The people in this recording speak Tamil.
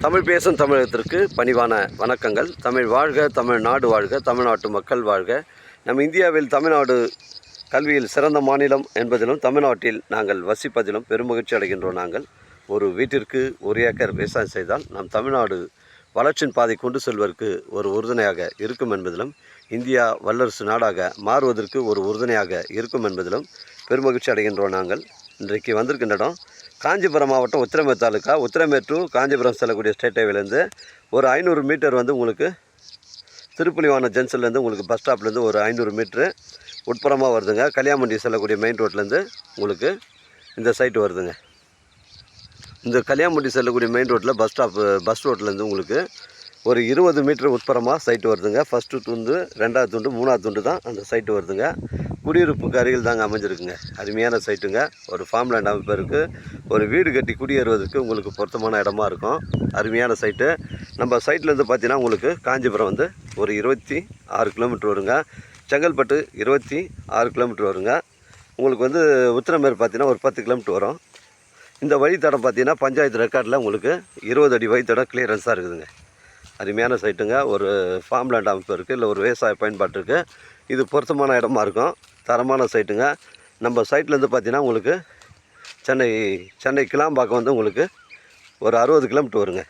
தமிழ் பேசும் தமிழகத்திற்கு பணிவான வணக்கங்கள். தமிழ் வாழ்க, தமிழ்நாடு வாழ்க, தமிழ்நாட்டு மக்கள் வாழ்க. நம் இந்தியாவில் தமிழ்நாடு கல்வியில் சிறந்த மாநிலம் என்பதிலும் தமிழ்நாட்டில் நாங்கள் வசிப்பதிலும் பெருமகிழ்ச்சி அடைகின்றோம். நாங்கள் ஒரு வீட்டிற்கு 1 ஏக்கர் விவசாயம் செய்தால் நம் தமிழ்நாடு வளர்ச்சியின் பாதை கொண்டு செல்வதற்கு ஒரு உறுதுணையாக இருக்கும் என்பதிலும், இந்தியா வல்லரசு நாடாக மாறுவதற்கு ஒரு உறுதுணையாக இருக்கும் என்பதிலும் பெருமகிழ்ச்சி அடைகின்றோம். நாங்கள் இன்றைக்கு வந்திருக்கின்ற இடம் காஞ்சிபுரம் மாவட்டம் உத்திரமேர் தாலுக்கா. உத்திரமேர் டு காஞ்சிபுரம் செல்லக்கூடிய ஸ்டேட் ஹைவேலேருந்து ஒரு 500 மீட்டர் வந்து உங்களுக்கு திருப்புலிவான ஜங்ஷன்லேருந்து உங்களுக்கு பஸ் ஸ்டாப்லேருந்து ஒரு 500 மீட்ரு உட்புறமாக வருதுங்க. கல்யாமண்டி செல்லக்கூடிய மெயின் ரோட்லேருந்து உங்களுக்கு இந்த சைட்டு வருதுங்க. இந்த கல்யாமண்டி செல்லக்கூடிய மெயின் ரோட்டில் பஸ் ரோட்லேருந்து உங்களுக்கு ஒரு 20 மீட்டர் உட்புறமாக சைட்டு வருதுங்க. ஃபஸ்ட்டு துண்டு, 2வது துண்டு, 3வது துண்டு தான் அந்த சைட்டு வருதுங்க. குடியிருப்புக்கு அருகில் தாங்க அமைஞ்சிருக்குங்க. அருமையான சைட்டுங்க. ஒரு ஃபார்ம் லேண்ட் அமைப்பு இருக்குது. ஒரு வீடு கட்டி குடியேறுவதற்கு உங்களுக்கு பொருத்தமான இடமா இருக்கும். அருமையான சைட்டு. நம்ம சைட்லேருந்து பார்த்தீங்கன்னா உங்களுக்கு காஞ்சிபுரம் வந்து ஒரு 26 கிலோமீட்டர் வருங்க. செங்கல்பட்டு 26 கிலோமீட்டர் வருங்க. உங்களுக்கு வந்து உத்திரமேர் பார்த்தீங்கன்னா ஒரு 10 கிலோமீட்டர் வரும். இந்த வழித்தடம் பார்த்தீங்கன்னா பஞ்சாயத்து ரெக்கார்டில் உங்களுக்கு 20 அடி வழித்தடம் கிளியரன்ஸாக இருக்குதுங்க. அருமையான சைட்டுங்க. ஒரு ஃபார்ம் லேண்ட் அமைப்பு இருக்குது, இல்லை ஒரு விவசாய பயன்பாட்டுக்கு இது பொருத்தமான இடமா இருக்கும். தரமான சைட்டுங்க. நம்ம சைட்லேருந்து பார்த்தீங்கன்னா உங்களுக்கு சென்னை கிளாம்பாக்கம் வந்து உங்களுக்கு ஒரு 60 கிலோமீட்டர் வருங்க.